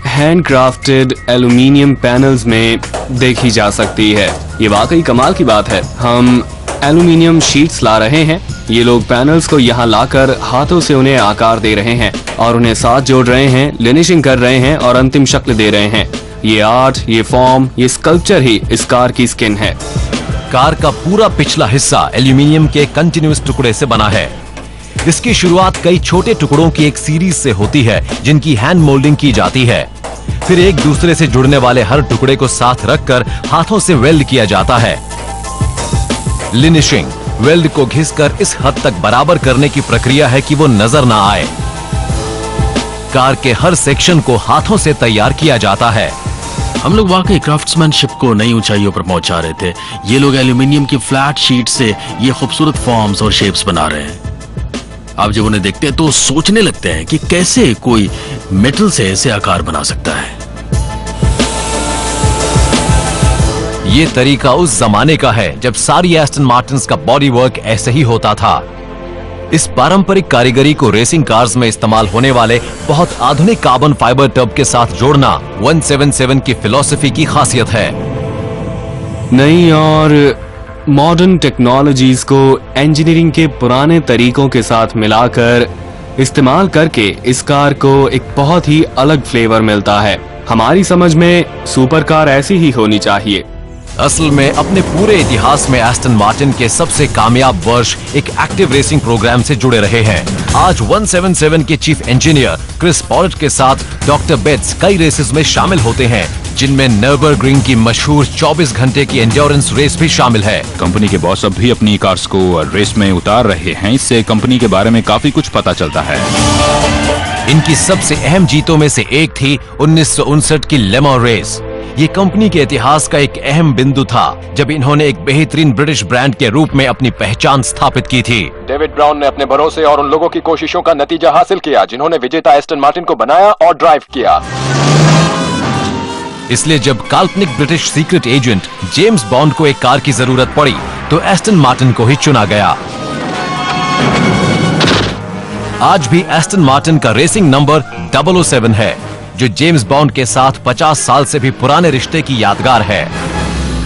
हैंडक्राफ्टेड एल्यूमिनियम पैनल्स में देखी जा सकती है। ये वाकई कमाल की बात है। हम एल्यूमिनियम शीट्स ला रहे हैं। ये लोग पैनल्स को यहाँ लाकर हाथों से उन्हें आकार दे रहे हैं और उन्हें साथ जोड़ रहे हैं, लिनिशिंग कर रहे हैं और अंतिम शक्ल दे रहे हैं। ये आर्ट, ये फॉर्म, ये स्कल्पचर ही इस कार की स्किन है। कार का पूरा पिछला हिस्सा एल्यूमिनियम के कंटिन्यूअस टुकड़े से बना है। इसकी शुरुआत कई छोटे टुकड़ों की एक सीरीज से होती है जिनकी हैंड मोल्डिंग की जाती है। फिर एक दूसरे से जुड़ने वाले हर टुकड़े को साथ रखकर हाथों से वेल्ड किया जाता है। लिनिशिंग वेल्ड को घिसकर इस हद तक बराबर करने की प्रक्रिया है कि वो नजर ना आए। कार के हर सेक्शन को हाथों से तैयार किया जाता है। हम लोग वाकई क्राफ्ट्समैनशिप को नई ऊंचाइयों पर पहुंचा रहे थे। ये लोग एल्यूमिनियम की फ्लैट शीट से ये खूबसूरत फॉर्म्स और शेप्स बना रहे हैं। आप जब उन्हें देखते हैं तो सोचने लगते हैं कि कैसे कोई मेटल से ऐसे आकार बना सकता है। ये तरीका उस जमाने का है जब सारी एस्टन मार्टिन्स का बॉडी वर्क ऐसे ही होता था। इस पारंपरिक कारीगरी को रेसिंग कार्स में इस्तेमाल होने वाले बहुत आधुनिक कार्बन फाइबर टब के साथ जोड़ना 177 की फिलॉसफी की खासियत है। नई और मॉडर्न टेक्नोलॉजीज को इंजीनियरिंग के पुराने तरीकों के साथ मिलाकर इस्तेमाल करके इस कार को एक बहुत ही अलग फ्लेवर मिलता है। हमारी समझ में सुपर कार ऐसी ही होनी चाहिए। असल में अपने पूरे इतिहास में एस्टन मार्टिन के सबसे कामयाब वर्ष एक एक्टिव रेसिंग प्रोग्राम से जुड़े रहे हैं। आज 177 के चीफ इंजीनियर क्रिस पॉलेट के साथ डॉक्टर बेट्स कई रेसेस में शामिल होते हैं जिनमें नर्बुरग्रिंग की मशहूर 24 घंटे की एंड्योरेंस रेस भी शामिल है। कंपनी के बॉस अब भी अपनी कार्स को रेस में उतार रहे हैं। इससे कंपनी के बारे में काफी कुछ पता चलता है। इनकी सबसे अहम जीतों में से एक थी 1959 की ले मans रेस। ये कंपनी के इतिहास का एक अहम बिंदु था जब इन्होंने एक बेहतरीन ब्रिटिश ब्रांड के रूप में अपनी पहचान स्थापित की थी। डेविड ब्राउन ने अपने भरोसे और उन लोगों की कोशिशों का नतीजा हासिल किया जिन्होंने विजेता एस्टन मार्टिन को बनाया और ड्राइव किया। इसलिए जब काल्पनिक British secret agent James bond को एक कार की जरूरत पड़ी तो एस्टन मार्टिन को ही चुना गया। आज भी एस्टन मार्टिन का रेसिंग नंबर 007 है जो जेम्स बॉन्ड के साथ 50 साल से भी पुराने रिश्ते की यादगार है।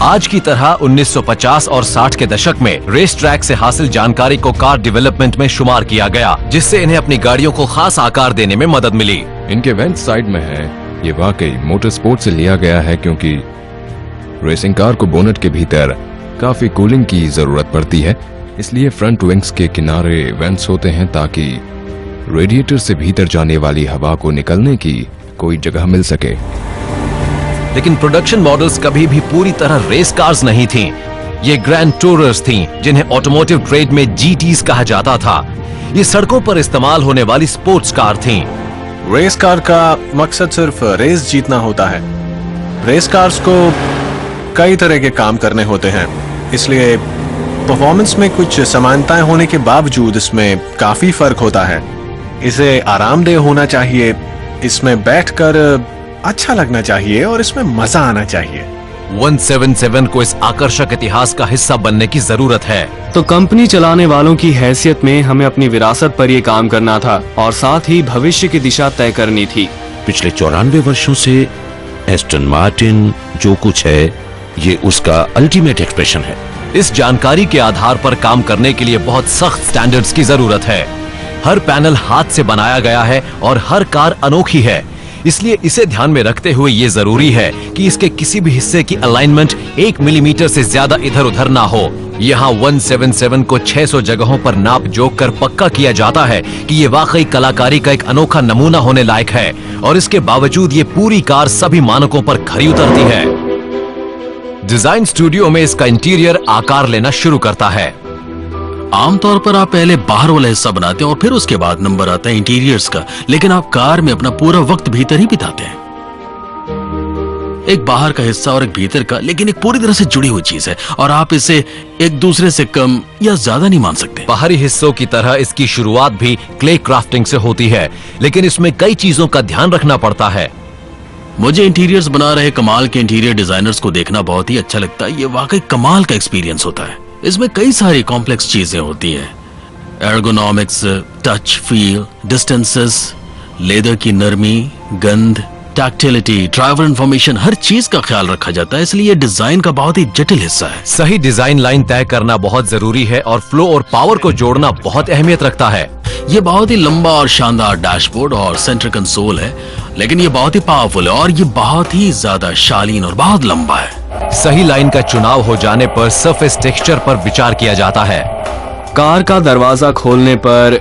आज की तरह 1950 और 60 के दशक में रेस ट्रैक से हासिल जानकारी को कार डेवलपमेंट में शुमार किया गया जिससे इन्हें अपनी गाड़ियों को खास आकार देने में मदद मिली। इनके वेंट साइड में है। ये वाकई मोटर स्पोर्ट से लिया गया है क्योंकि रेसिंग कार को बोनट के भीतर काफी कूलिंग की जरूरत पड़ती है, इसलिए फ्रंट विंग्स के किनारे वेंट्स होते हैं ताकि रेडिएटर से भीतर जाने वाली हवा को निकलने की कोई जगह मिल सके। लेकिन प्रोडक्शन मॉडल्स कभी भी पूरी तरह रेस कार्स नहीं थीं। ये ग्रैंड टूरर्स थीं जिन्हें ऑटोमोटिव ट्रेड में जीटीज कहा जाता था। ये सड़कों पर इस्तेमाल होने वाली स्पोर्ट्स कार थीं। रेस कार का मकसद सिर्फ रेस जीतना होता है। रेस कार्स को कई तरह के काम करने होते हैं, इसलिए परफॉर्मेंस में कुछ समानताएं होने के बावजूद इसमें काफी फर्क होता है। इसे आरामदेह होना चाहिए, इसमें बैठकर अच्छा लगना चाहिए और इसमें मजा आना चाहिए। 177 को इस आकर्षक इतिहास का हिस्सा बनने की जरूरत है। तो कंपनी चलाने वालों की हैसियत में हमें अपनी विरासत पर ये काम करना था और साथ ही भविष्य की दिशा तय करनी थी। पिछले 94 वर्षों से एस्टन मार्टिन जो कुछ है, ये उसका अल्टीमेट एक्सप्रेशन है। इस जानकारी के आधार पर काम करने के लिए बहुत सख्त स्टैंडर्ड्स की जरूरत है। हर पैनल हाथ से बनाया गया है और हर कार अनोखी है, इसलिए इसे ध्यान में रखते हुए ये जरूरी है कि इसके किसी भी हिस्से की अलाइनमेंट 1 मिलीमीटर से ज्यादा इधर उधर ना हो। यहाँ 177 को 600 जगहों पर नाप जोक कर पक्का किया जाता है कि ये वाकई कलाकारी का एक अनोखा नमूना होने लायक है, और इसके बावजूद ये पूरी कार सभी मानकों पर खरी उतरती है। डिजाइन स्टूडियो में इसका इंटीरियर आकार लेना शुरू करता है। आमतौर पर आप पहले बाहर वाला हिस्सा बनाते हैं और फिर उसके बाद नंबर आता है इंटीरियर्स का, लेकिन आप कार में अपना पूरा वक्त भीतर ही बिताते हैं। एक बाहर का हिस्सा और एक भीतर का, लेकिन एक पूरी तरह से जुड़ी हुई चीज है और आप इसे एक दूसरे से कम या ज्यादा नहीं मान सकते। बाहरी हिस्सों की तरह इसकी शुरुआत भी क्ले क्राफ्टिंग से होती है, लेकिन इसमें कई चीजों का ध्यान रखना पड़ता है। मुझे इंटीरियर्स बना रहे कमाल के इंटीरियर डिजाइनर्स को देखना बहुत ही अच्छा लगता है। ये वाकई कमाल का एक्सपीरियंस होता है। इसमें कई सारी कॉम्प्लेक्स चीजें होती हैं, ergonomics, touch feel, distances, leather की नरमी, गंध, टैक्टिलिटी, ड्राइवर इंफॉर्मेशन, हर चीज का ख्याल रखा जाता है, इसलिए ये डिजाइन का बहुत ही जटिल हिस्सा है। सही डिजाइन लाइन तय करना बहुत जरूरी है और फ्लो और पावर को जोड़ना बहुत अहमियत रखता है। ये बहुत ही लंबा और शानदार डैशबोर्ड और सेंटर कंसोल है, लेकिन ये बहुत ही पावरफुल है और ये बहुत ही ज्यादा शालीन और बहुत लंबा है। सही लाइन का चुनाव हो जाने पर सरफेस टेक्सचर पर विचार किया जाता है। कार का दरवाजा खोलने पर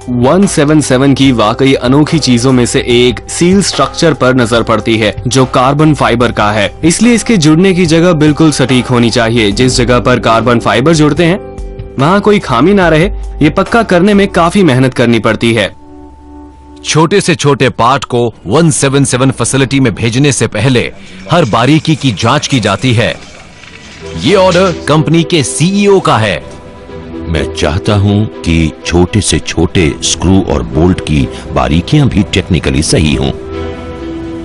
177 की वाकई अनोखी चीजों में से एक सील स्ट्रक्चर पर नजर पड़ती है, जो कार्बन फाइबर का है। इसलिए इसके जुड़ने की जगह बिल्कुल सटीक होनी चाहिए। जिस जगह पर कार्बन फाइबर जुड़ते हैं वहाँ कोई खामी ना रहे, ये पक्का करने में काफी मेहनत करनी पड़ती है। छोटे से छोटे पार्ट को 177 फैसिलिटी में भेजने से पहले हर बारीकी की जांच की जाती है। ये ऑर्डर कंपनी के सीईओ का है। मैं चाहता हूं कि छोटे से छोटे स्क्रू और बोल्ट की बारीकियां भी टेक्निकली सही हों।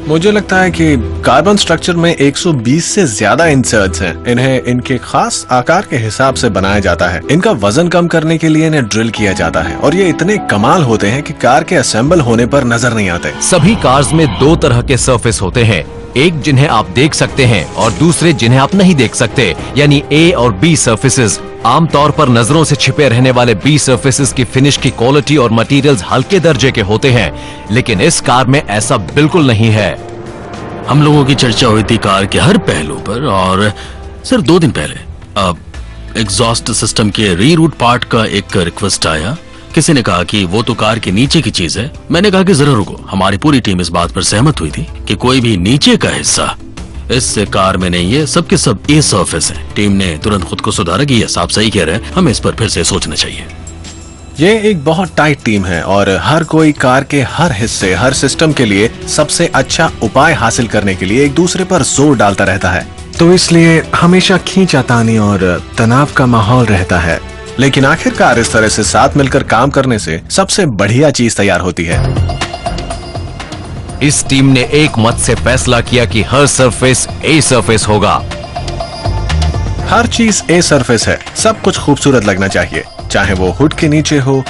मुझे लगता है कि कार्बन स्ट्रक्चर में 120 से ज्यादा इंसर्ट्स हैं। इन्हें इनके खास आकार के हिसाब से बनाया जाता है। इनका वजन कम करने के लिए इन्हें ड्रिल किया जाता है और ये इतने कमाल होते हैं कि कार के असेंबल होने पर नजर नहीं आते। सभी कार्स में 2 तरह के सरफेस होते हैं, एक जिन्हें आप देख सकते हैं और दूसरे जिन्हें आप नहीं देख सकते, यानी A और B सर्फेसेस। आमतौर पर नजरों से छिपे रहने वाले B सर्फेसेस की फिनिश की क्वालिटी और मटेरियल्स हल्के दर्जे के होते हैं, लेकिन इस कार में ऐसा बिल्कुल नहीं है। हम लोगों की चर्चा हुई थी कार के हर पहलू पर और सिर्फ 2 दिन पहले एग्जॉस्ट सिस्टम के रीरूट पार्ट का एक रिक्वेस्ट आया। किसी ने कहा कि वो तो कार के नीचे की चीज है। मैंने कहा कि जरा रुको, हमारी पूरी टीम इस बात पर सहमत हुई थी कि कोई भी नीचे का हिस्सा इस कार में नहीं है, सबके सब ए सरफेस है। टीम ने तुरंत खुद को सुधारा कि यस, आप सही कह रहे हैं, हमें इस पर फिर से सोचना चाहिए। ये एक बहुत टाइट टीम है और हर कोई कार के हर हिस्से, हर सिस्टम के लिए सबसे अच्छा उपाय हासिल करने के लिए एक दूसरे पर जोर डालता रहता है। तो इसलिए हमेशा खींचातानी और तनाव का माहौल रहता है, लेकिन आखिरकार इस तरह से साथ मिलकर काम करने से सबसे बढ़िया चीज तैयार होती है। इस टीम ने एक मत से फैसला किया कि हर सरफेस ए सरफेस होगा। हर चीज ए सरफेस है, सब कुछ खूबसूरत लगना चाहिए, चाहे वो हुड के नीचे हो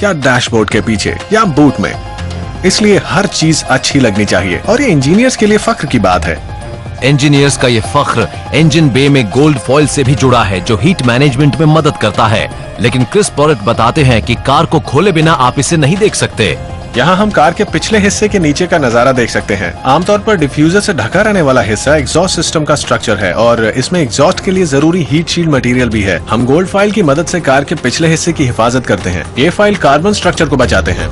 या डैशबोर्ड के पीछे या बूट में। इसलिए हर चीज अच्छी लगनी चाहिए और ये इंजीनियर्स के लिए फख्र की बात है। इंजीनियर्स का ये फख्र इंजन बे में गोल्ड फॉइल से भी जुड़ा है, जो हीट मैनेजमेंट में मदद करता है। लेकिन क्रिस पॉरेट बताते हैं कि कार को खोले बिना आप इसे नहीं देख सकते। यहाँ हम कार के पिछले हिस्से के नीचे का नजारा देख सकते हैं। आमतौर पर डिफ्यूजर से ढका रहने वाला हिस्सा एग्जॉस्ट सिस्टम का स्ट्रक्चर है और इसमें एग्जॉस्ट के लिए जरूरी हीट शील्ड मटेरियल भी है। हम गोल्ड फाइल की मदद से कार के पिछले हिस्से की हिफाजत करते हैं। ये फाइल कार्बन स्ट्रक्चर को बचाते हैं।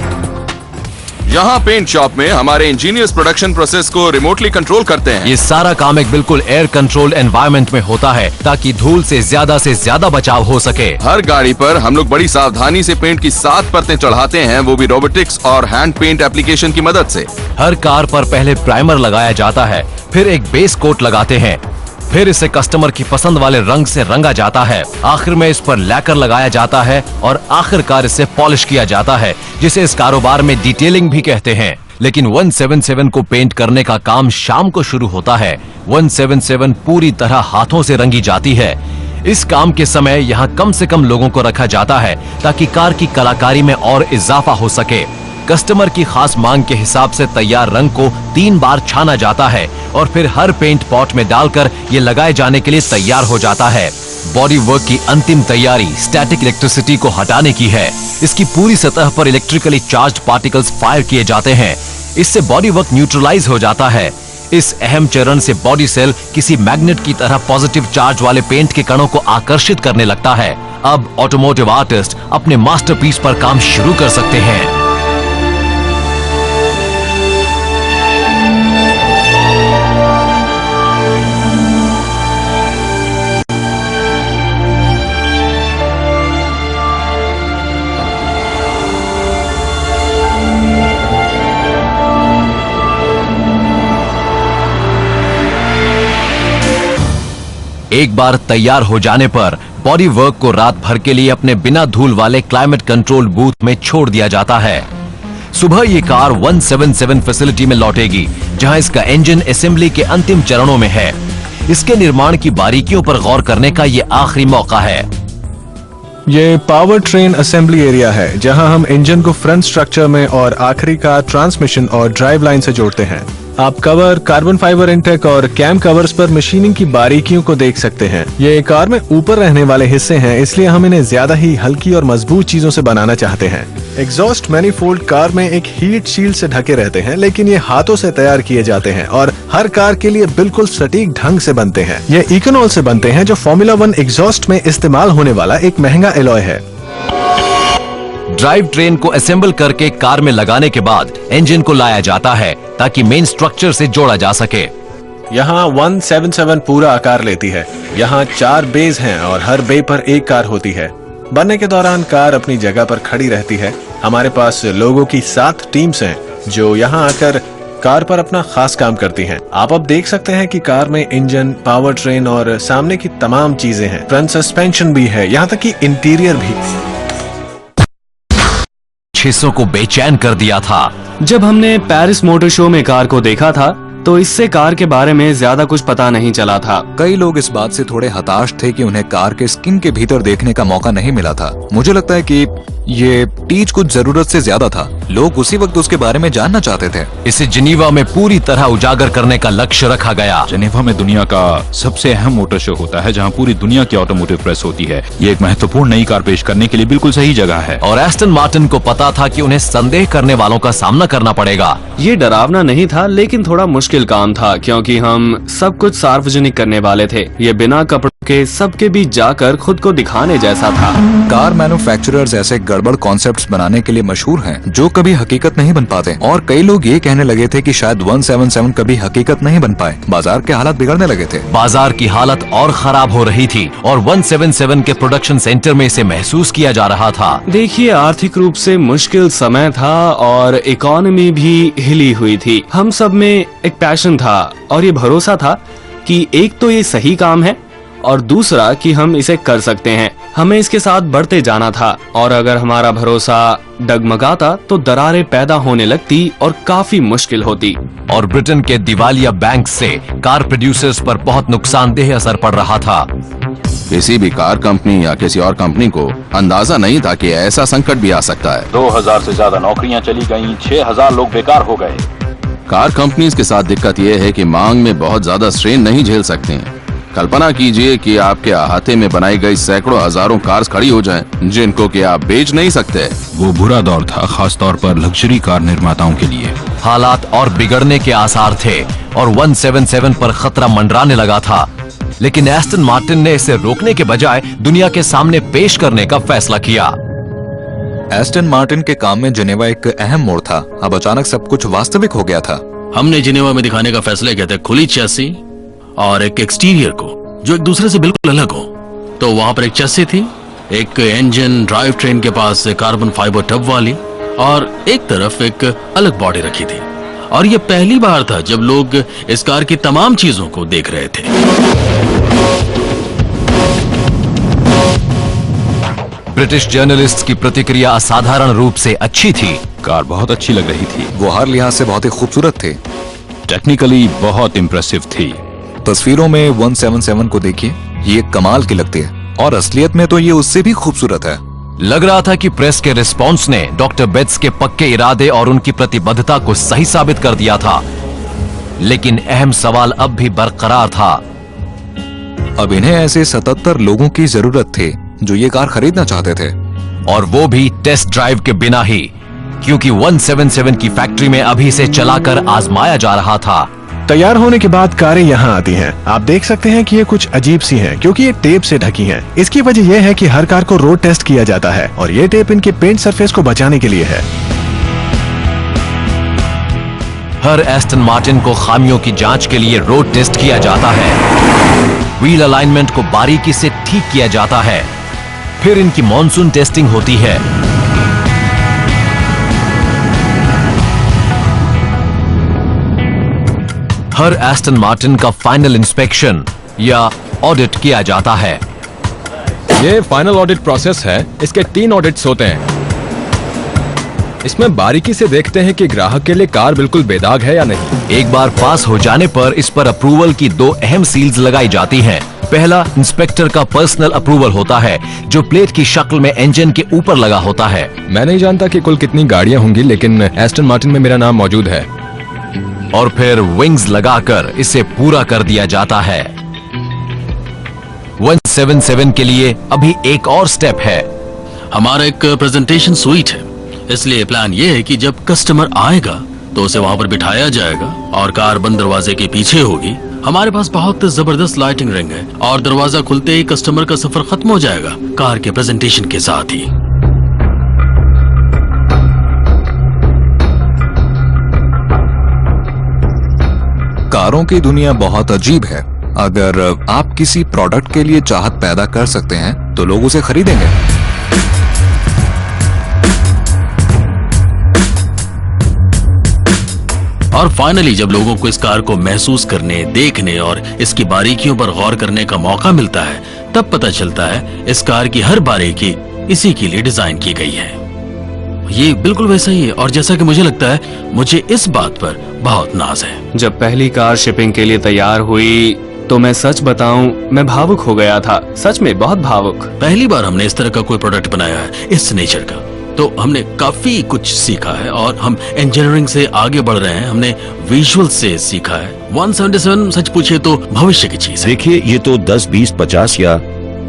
यहाँ पेंट शॉप में हमारे इंजीनियर्स प्रोडक्शन प्रोसेस को रिमोटली कंट्रोल करते हैं। ये सारा काम एक बिल्कुल एयर कंट्रोल एनवायरनमेंट में होता है ताकि धूल से ज्यादा बचाव हो सके। हर गाड़ी पर हम लोग बड़ी सावधानी से पेंट की 7 परतें चढ़ाते हैं, वो भी रोबोटिक्स और हैंड पेंट एप्लीकेशन की मदद से। हर कार पर पहले प्राइमर लगाया जाता है, फिर एक बेस कोट लगाते हैं, फिर इसे कस्टमर की पसंद वाले रंग से रंगा जाता है। आखिर में इस पर लैकर लगाया जाता है और आखिरकार इसे पॉलिश किया जाता है, जिसे इस कारोबार में डिटेलिंग भी कहते हैं। लेकिन 177 को पेंट करने का काम शाम को शुरू होता है। 177 पूरी तरह हाथों से रंगी जाती है। इस काम के समय यहाँ कम से कम लोगों को रखा जाता है ताकि कार की कलाकारी में और इजाफा हो सके। कस्टमर की खास मांग के हिसाब से तैयार रंग को 3 बार छाना जाता है और फिर हर पेंट पॉट में डालकर ये लगाए जाने के लिए तैयार हो जाता है। बॉडी वर्क की अंतिम तैयारी स्टैटिक इलेक्ट्रिसिटी को हटाने की है। इसकी पूरी सतह पर इलेक्ट्रिकली चार्ज्ड पार्टिकल्स फायर किए जाते हैं। इससे बॉडी वर्क न्यूट्रलाइज हो जाता है। इस अहम चरण से बॉडी सेल किसी मैग्नेट की तरह पॉजिटिव चार्ज वाले पेंट के कणों को आकर्षित करने लगता है। अब ऑटोमोटिव आर्टिस्ट अपने मास्टरपीस पर काम शुरू कर सकते हैं। एक बार तैयार हो जाने पर बॉडी वर्क को रात भर के लिए अपने बिना धूल वाले क्लाइमेट कंट्रोल बूथ में छोड़ दिया जाता है। सुबह ये कार 177 फैसिलिटी में लौटेगी, जहां इसका इंजन असेंबली के अंतिम चरणों में है। इसके निर्माण की बारीकियों पर गौर करने का ये आखिरी मौका है। ये पावर ट्रेन असेंबली एरिया है, जहां हम इंजन को फ्रंट स्ट्रक्चर में और आखिरी का ट्रांसमिशन और ड्राइव लाइन से जोड़ते हैं। आप कवर, कार्बन फाइबर इंटेक और कैम कवर्स पर मशीनिंग की बारीकियों को देख सकते हैं। ये कार में ऊपर रहने वाले हिस्से हैं, इसलिए हम इन्हें ज्यादा ही हल्की और मजबूत चीजों से बनाना चाहते हैं। एग्जॉस्ट मैनिफोल्ड कार में एक हीट शील्ड से ढके रहते हैं, लेकिन ये हाथों से तैयार किए जाते हैं और हर कार के लिए बिल्कुल सटीक ढंग से बनते हैं। ये इकोनॉल से बनते हैं, जो फॉर्मूला 1 एग्जॉस्ट में इस्तेमाल होने वाला एक महंगा एलॉय है। ड्राइव ट्रेन को असेंबल करके कार में लगाने के बाद इंजन को लाया जाता है ताकि मेन स्ट्रक्चर से जोड़ा जा सके। यहाँ 177 पूरा आकार लेती है। यहाँ 4 बेज हैं और हर बे पर एक कार होती है। बनने के दौरान कार अपनी जगह पर खड़ी रहती है। हमारे पास लोगों की 7 टीम्स हैं जो यहाँ आकर कार पर अपना खास काम करती हैं। आप अब देख सकते हैं कि कार में इंजन, पावर ट्रेन और सामने की तमाम चीजें हैं। फ्रंट सस्पेंशन भी है, यहाँ तक कि इंटीरियर भी। हिस्सों को बेचैन कर दिया था। जब हमने पेरिस मोटर शो में कार को देखा था तो इससे कार के बारे में ज्यादा कुछ पता नहीं चला था। कई लोग इस बात से थोड़े हताश थे कि उन्हें कार के स्किन के भीतर देखने का मौका नहीं मिला था। मुझे लगता है कि ये टीच कुछ जरूरत से ज्यादा था। लोग उसी वक्त उसके बारे में जानना चाहते थे। इसे जिनीवा में पूरी तरह उजागर करने का लक्ष्य रखा गया। जिनेवा में दुनिया का सबसे अहम मोटर शो होता है, जहां पूरी दुनिया की ऑटोमोटिव प्रेस होती है। ये एक महत्वपूर्ण नई कार पेश करने के लिए बिल्कुल सही जगह है। और एस्टन मार्टिन को पता था कि उन्हें संदेह करने वालों का सामना करना पड़ेगा। ये डरावना नहीं था, लेकिन थोड़ा मुश्किल काम था, क्योंकि हम सब कुछ सार्वजनिक करने वाले थे। ये बिना कपड़ों के सबके बीच जाकर खुद को दिखाने जैसा था। कार मैन्युफैक्चरर्स ऐसे गड़बड़ कॉन्सेप्ट्स बनाने के लिए मशहूर हैं, जो कभी हकीकत नहीं बन पाते। और कई लोग ये कहने लगे थे कि शायद 177 कभी हकीकत नहीं बन पाए। बाजार के हालात बिगड़ने लगे थे। बाजार की हालत और खराब हो रही थी और 177 के प्रोडक्शन सेंटर में इसे महसूस किया जा रहा था। देखिए, आर्थिक रूप से मुश्किल समय था और इकोनॉमी भी हिली हुई थी। हम सब में एक पैशन था और ये भरोसा था कि एक तो ये सही काम है और दूसरा कि हम इसे कर सकते हैं। हमें इसके साथ बढ़ते जाना था और अगर हमारा भरोसा डगमगाता तो दरारें पैदा होने लगती और काफी मुश्किल होती। और ब्रिटेन के दिवालिया बैंक से कार प्रोड्यूसर्स पर बहुत नुकसानदेह असर पड़ रहा था। किसी भी कार कंपनी या किसी और कंपनी को अंदाजा नहीं था कि ऐसा संकट भी आ सकता है। 2000 से ज्यादा नौकरियां चली गईं, 6000 लोग बेकार हो गए। कार कंपनीज के साथ दिक्कत यह है कि मांग में बहुत ज्यादा स्ट्रेन नहीं झेल सकते हैं। कल्पना कीजिए कि आपके अहाते में बनाई गई सैकड़ों हजारों कार्स खड़ी हो जाएं, जिनको कि आप बेच नहीं सकते। वो बुरा दौर था, खास तौर पर लग्जरी कार निर्माताओं के लिए। हालात और बिगड़ने के आसार थे और 177 पर खतरा मंडराने लगा था, लेकिन एस्टन मार्टिन ने इसे रोकने के बजाय दुनिया के सामने पेश करने का फैसला किया। एस्टन मार्टिन के काम में जिनेवा एक अहम मोड़ था। अब अचानक सब कुछ वास्तविक हो गया था। हमने जिनेवा में दिखाने का फैसला किया था खुली चैसी और एक एक्सटीरियर को जो एक दूसरे से बिल्कुल अलग हो। तो वहां पर एक चैसी थी, एक इंजन ड्राइव ट्रेन के पास कार्बन फाइबर टब वाली, और एक तरफ एक अलग बॉडी रखी थी। और ये पहली बार था जब लोग इस कार की तमाम चीजों को देख रहे थे। ब्रिटिश जर्नलिस्ट की प्रतिक्रिया असाधारण रूप से अच्छी थी। कार बहुत अच्छी लग रही थी। वो हर लिहाज से बहुत ही खूबसूरत थे। टेक्निकली बहुत इम्प्रेसिव थी। तस्वीरों में 177 को देखिए, ये कमाल की लगती है और असलियत में तो ये उससे भी खूबसूरत है। लग रहा था कि प्रेस के रिस्पॉन्स ने डॉक्टर बेट्स के पक्के इरादे और उनकी प्रतिबद्धता को सही साबित कर दिया था, लेकिन अहम सवाल अब भी बरकरार था। अब इन्हें ऐसे 77 लोगों की जरूरत थी जो ये कार खरीदना चाहते थे, और वो भी टेस्ट ड्राइव के बिना ही, क्योंकि 177 की फैक्ट्री में अभी इसे चलाकर आजमाया जा रहा था। तैयार होने के बाद कारें यहाँ आती हैं। आप देख सकते हैं कि ये कुछ अजीब सी हैं क्योंकि ये टेप से ढकी हैं। इसकी वजह यह है कि हर कार को रोड टेस्ट किया जाता है और ये टेप इनके पेंट सरफेस को बचाने के लिए है। हर एस्टन मार्टिन को खामियों की जांच के लिए रोड टेस्ट किया जाता है। व्हील अलाइनमेंट को बारीकी से ठीक किया जाता है, फिर इनकी मॉनसून टेस्टिंग होती है। हर एस्टन मार्टिन का फाइनल इंस्पेक्शन या ऑडिट किया जाता है। ये फाइनल ऑडिट प्रोसेस है। इसके 3 ऑडिट्स होते हैं। इसमें बारीकी से देखते हैं कि ग्राहक के लिए कार बिल्कुल बेदाग है या नहीं। एक बार पास हो जाने पर इस पर अप्रूवल की 2 अहम सील्स लगाई जाती हैं। पहला इंस्पेक्टर का पर्सनल अप्रूवल होता है, जो प्लेट की शक्ल में इंजन के ऊपर लगा होता है। मैं नहीं जानता कि कुल कितनी गाड़ियां होंगी, लेकिन एस्टन मार्टिन में मेरा नाम मौजूद है। और फिर विंग्स लगाकर इसे पूरा कर दिया जाता है। 177 के लिए अभी एक और स्टेप है। हमारा एक प्रेजेंटेशन स्वीट है, इसलिए प्लान ये है कि जब कस्टमर आएगा तो उसे वहां पर बिठाया जाएगा और कार बंद दरवाजे के पीछे होगी। हमारे पास बहुत जबरदस्त लाइटिंग रिंग है और दरवाजा खुलते ही कस्टमर का सफर खत्म हो जाएगा कार के प्रेजेंटेशन के साथ ही। कारों की दुनिया बहुत अजीब है। अगर आप किसी प्रोडक्ट के लिए चाहत पैदा कर सकते हैं तो लोग उसे खरीदेंगे। और फाइनली जब लोगों को इस कार को महसूस करने, देखने और इसकी बारीकियों पर गौर करने का मौका मिलता है, तब पता चलता है इस कार की हर बारीकी इसी के लिए डिजाइन की गई है। ये बिल्कुल वैसा ही है और जैसा कि मुझे लगता है, मुझे इस बात पर बहुत नाज है। जब पहली कार शिपिंग के लिए तैयार हुई तो मैं सच बताऊं, मैं भावुक हो गया था। सच में बहुत भावुक। पहली बार हमने इस तरह का कोई प्रोडक्ट बनाया है इस नेचर का, तो हमने काफी कुछ सीखा है और हम इंजीनियरिंग से आगे बढ़ रहे हैं। हमने विजुअल से सीखा है। 177 सच पूछे तो भविष्य की चीज है। देखिए, ये तो 10, 20, 50 या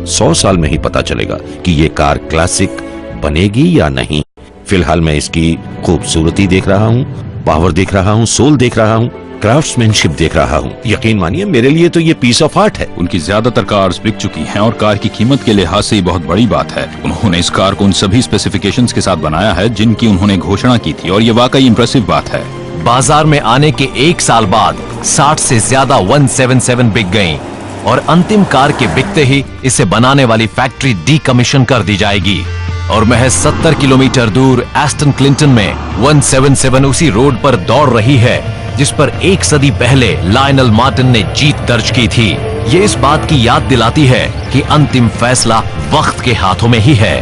100 साल में ही पता चलेगा कि ये कार क्लासिक बनेगी या नहीं। फिलहाल मैं इसकी खूबसूरती देख रहा हूँ, पावर देख रहा हूँ, सोल देख रहा हूँ, क्राफ्ट्समैनशिप देख रहा हूँ। यकीन मानिए, मेरे लिए तो ये पीस ऑफ आर्ट है। उनकी ज्यादातर कार्स बिक चुकी हैं और कार की कीमत के लिहाज से ये बहुत बड़ी बात है। उन्होंने इस कार को उन सभी स्पेसिफिकेशंस के साथ बनाया है जिनकी उन्होंने घोषणा की थी, और ये वाकई इंप्रेसिव बात है। बाजार में आने के 1 साल बाद 60 से ज्यादा 177 बिक गईं और अंतिम कार के बिकते ही इसे बनाने वाली फैक्ट्री डीकमीशन कर दी जाएगी और महज 70 किलोमीटर दूर एस्टन क्लिंटन में 177 उसी रोड पर दौड़ रही है जिस पर 1 सदी पहले लायनल मार्टिन ने जीत दर्ज की थी। ये इस बात की याद दिलाती है कि अंतिम फैसला वक्त के हाथों में ही है।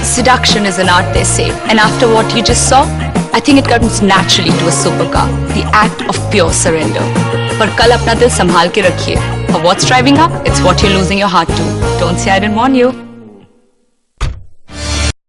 Seduction is an art, they say, and after what you just saw, I think it comes naturally to a supercar, the act of pure surrender. पर कल अपना दिल संभाल के रखिए. For what's driving up, it's what you're losing your heart to. Don't say I didn't warn you.